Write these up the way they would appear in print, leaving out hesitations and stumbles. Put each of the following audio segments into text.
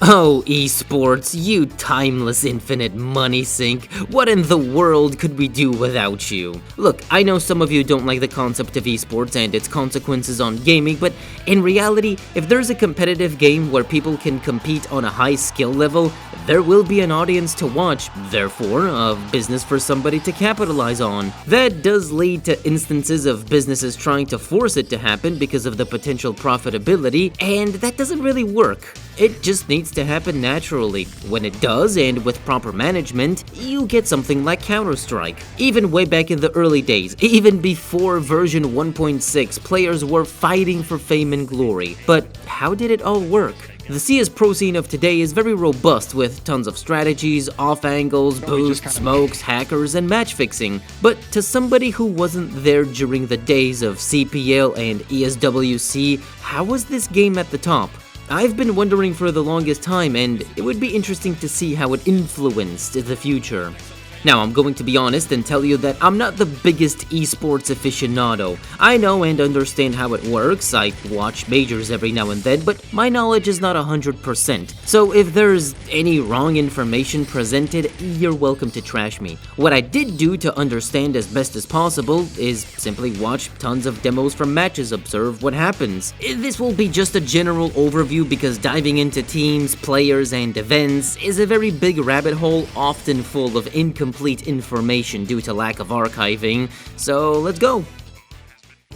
Oh, esports, you timeless infinite money sink. What in the world could we do without you? Look, I know some of you don't like the concept of esports and its consequences on gaming, but in reality, if there's a competitive game where people can compete on a high skill level, there will be an audience to watch, therefore, a business for somebody to capitalize on. That does lead to instances of businesses trying to force it to happen because of the potential profitability, and that doesn't really work. It just needs to happen naturally. When it does, and with proper management, you get something like Counter-Strike. Even way back in the early days, even before version 1.6, players were fighting for fame and glory. But how did it all work? The CS Pro scene of today is very robust with tons of strategies, off angles, boosts, smokes, hackers, and match fixing. But to somebody who wasn't there during the days of CPL and ESWC, how was this game at the top? I've been wondering for the longest time, and it would be interesting to see how it influenced the future. Now, I'm going to be honest and tell you that I'm not the biggest esports aficionado. I know and understand how it works, I watch majors every now and then, but my knowledge is not 100%. So if there's any wrong information presented, you're welcome to trash me. What I did do to understand as best as possible is simply watch tons of demos from matches, observe what happens. This will be just a general overview because diving into teams, players, and events is a very big rabbit hole, often full of incomplete information due to lack of archiving, so let's go!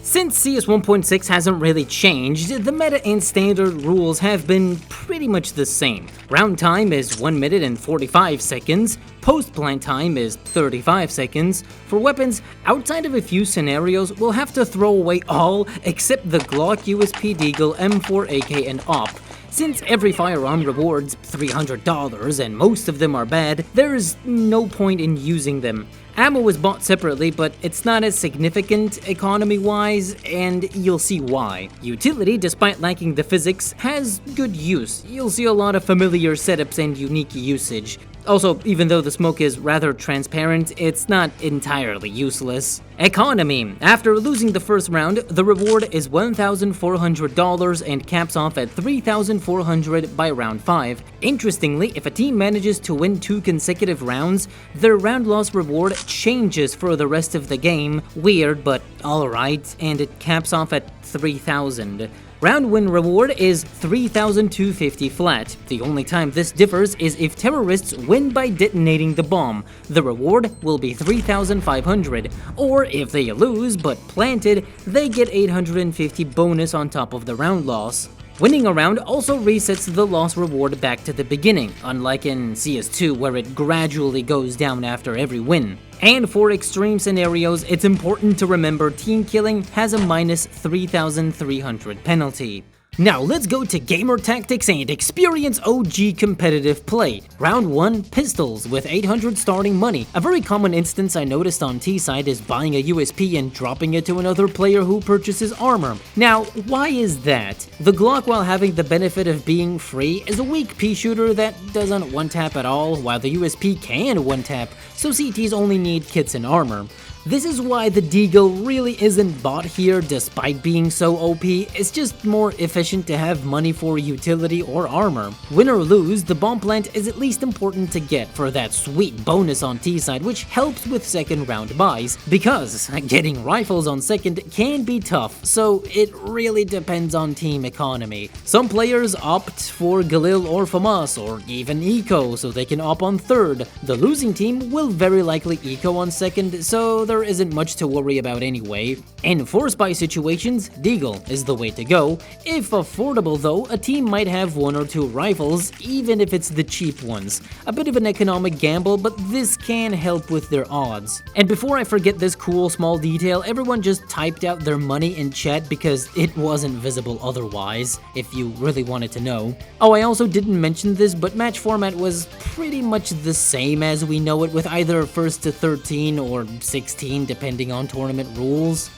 Since CS 1.6 hasn't really changed, the meta and standard rules have been pretty much the same. Round time is 1 minute and 45 seconds, post-plant time is 35 seconds. For weapons, outside of a few scenarios, we'll have to throw away all except the Glock, USP Deagle, M4, AK, and AWP. Since every firearm rewards $300 and most of them are bad, there is no point in using them. Ammo is bought separately, but it's not as significant economy-wise, and you'll see why. Utility, despite lacking the physics, has good use. You'll see a lot of familiar setups and unique usage. Also, even though the smoke is rather transparent, it's not entirely useless. Economy. After losing the first round, the reward is $1,400 and caps off at $3,400 by round 5. Interestingly, if a team manages to win 2 consecutive rounds, their round loss reward changes for the rest of the game. Weird, but alright, and it caps off at $3,000. Round win reward is $3,250 flat. The only time this differs is if terrorists win by detonating the bomb. The reward will be $3,500, or if they lose but planted, they get $850 bonus on top of the round loss. Winning a round also resets the loss reward back to the beginning, unlike in CS2 where it gradually goes down after every win. And for extreme scenarios, it's important to remember team killing has a minus 3,300 penalty. Now let's go to gamer tactics and experience OG competitive play. Round 1, pistols with 800 starting money. A very common instance I noticed on T-side is buying a USP and dropping it to another player who purchases armor. Now, why is that? The Glock, while having the benefit of being free, is a weak P shooter that doesn't one-tap at all, while the USP can one-tap, so CTs only need kits and armor. This is why the Deagle really isn't bought here despite being so OP, it's just more efficient to have money for utility or armor. Win or lose, the bomb plant is at least important to get for that sweet bonus on T-side which helps with second round buys, because getting rifles on second can be tough, so it really depends on team economy. Some players opt for Galil or FAMAS or even Eco so they can op on third. The losing team will very likely Eco on second, so there isn't much to worry about anyway. In force buy situations, Deagle is the way to go. If affordable though, a team might have 1 or 2 rifles, even if it's the cheap ones. A bit of an economic gamble, but this can help with their odds. And before I forget this cool small detail, everyone just typed out their money in chat because it wasn't visible otherwise, if you really wanted to know. Oh, I also didn't mention this, but match format was pretty much the same as we know it, with either 1st to 13 or 16 depending on tournament rules.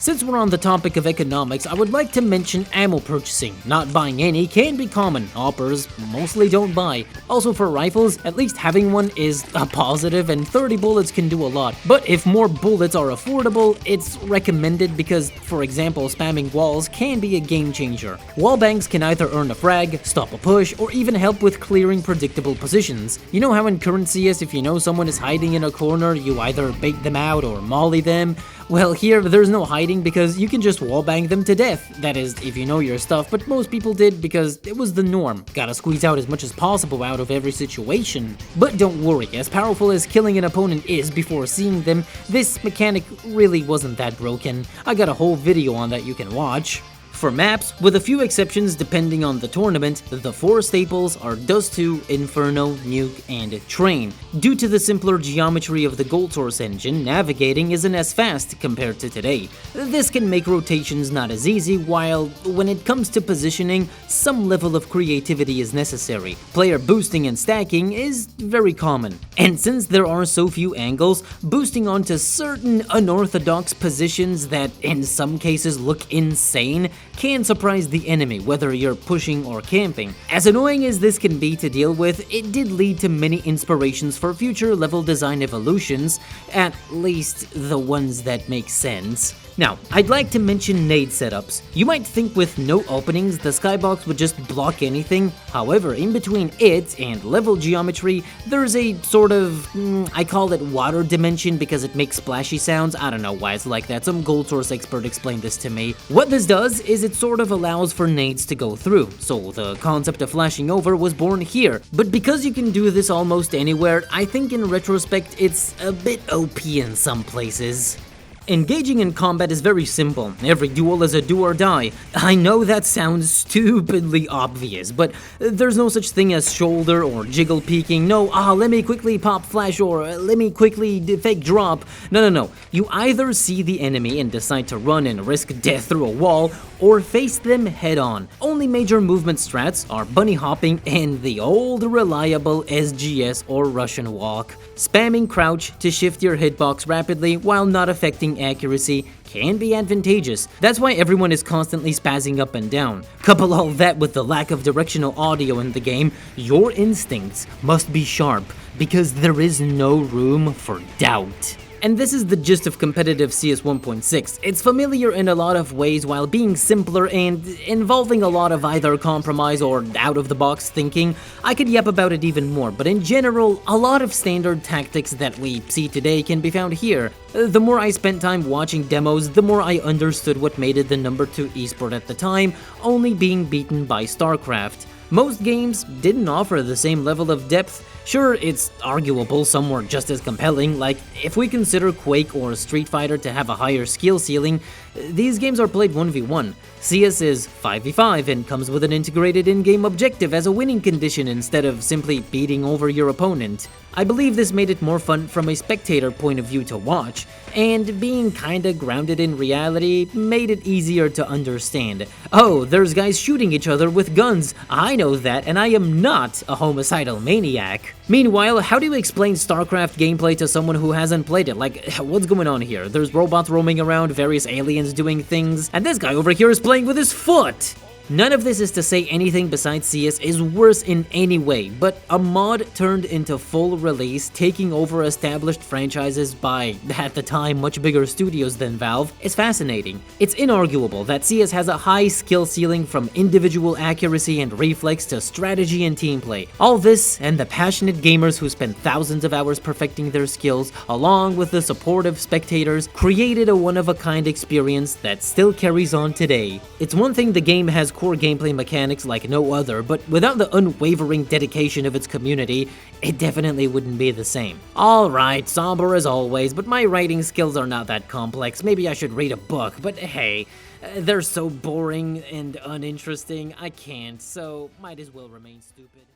Since we're on the topic of economics, I would like to mention ammo purchasing. Not buying any can be common. Oppers mostly don't buy. Also for rifles, at least having one is a positive, and 30 bullets can do a lot. But if more bullets are affordable, it's recommended because, for example, spamming walls can be a game changer. Wall bangs can either earn a frag, stop a push, or even help with clearing predictable positions. You know how in current CS, if you know someone is hiding in a corner, you either bait them out or molly them? Well, here there's no hiding because you can just wallbang them to death. That is, if you know your stuff, but most people did because it was the norm. Gotta squeeze out as much as possible out of every situation. But don't worry, as powerful as killing an opponent is before seeing them, this mechanic really wasn't that broken. I got a whole video on that you can watch. For maps, with a few exceptions depending on the tournament, the 4 staples are Dust 2, Inferno, Nuke, and Train. Due to the simpler geometry of the Gold Source engine, navigating isn't as fast compared to today. This can make rotations not as easy, while when it comes to positioning, some level of creativity is necessary. Player boosting and stacking is very common. And since there are so few angles, boosting onto certain unorthodox positions that in some cases look insane can surprise the enemy, whether you're pushing or camping. As annoying as this can be to deal with, it did lead to many inspirations for future level design evolutions, at least the ones that make sense. Now, I'd like to mention nade setups. You might think with no openings, the skybox would just block anything. However, in between it and level geometry, there's a sort of, I call it water dimension because it makes splashy sounds. I don't know why it's like that. Some Gold Source expert explained this to me. What this does is it sort of allows for nades to go through. So the concept of flashing over was born here. But because you can do this almost anywhere, I think in retrospect it's a bit OP in some places. Engaging in combat is very simple. Every duel is a do or die. I know that sounds stupidly obvious, but there's no such thing as shoulder or jiggle peeking. No, let me quickly pop flash or let me quickly fake drop. No. You either see the enemy and decide to run and risk death through a wall, or face them head on. Only major movement strats are bunny hopping and the old reliable SGS or Russian walk. Spamming crouch to shift your hitbox rapidly while not affecting accuracy can be advantageous. That's why everyone is constantly spazzing up and down. Couple all that with the lack of directional audio in the game, your instincts must be sharp because there is no room for doubt. And this is the gist of competitive CS 1.6. It's familiar in a lot of ways while being simpler and involving a lot of either compromise or out-of-the-box thinking. I could yap about it even more, but in general, a lot of standard tactics that we see today can be found here. The more I spent time watching demos, the more I understood what made it the #2 esport at the time, only being beaten by StarCraft. Most games didn't offer the same level of depth. Sure, it's arguable some were just as compelling, like if we consider Quake or Street Fighter to have a higher skill ceiling, these games are played 1v1. CS is 5v5 and comes with an integrated in-game objective as a winning condition instead of simply beating over your opponent. I believe this made it more fun from a spectator point of view to watch, and being kinda grounded in reality made it easier to understand. Oh, there's guys shooting each other with guns. I know that, and I am not a homicidal maniac. Meanwhile, how do you explain StarCraft gameplay to someone who hasn't played it? Like, what's going on here? There's robots roaming around, various aliens doing things, and this guy over here is playing with his foot! None of this is to say anything besides CS is worse in any way, but a mod turned into full release, taking over established franchises by, at the time, much bigger studios than Valve, is fascinating. It's inarguable that CS has a high skill ceiling from individual accuracy and reflex to strategy and team play. All this, and the passionate gamers who spend thousands of hours perfecting their skills, along with the supportive spectators, created a one-of-a-kind experience that still carries on today. It's one thing the game has core gameplay mechanics like no other, but without the unwavering dedication of its community, it definitely wouldn't be the same. Alright, somber as always, but my writing skills are not that complex. Maybe I should read a book, but hey, they're so boring and uninteresting, I can't, so might as well remain stupid.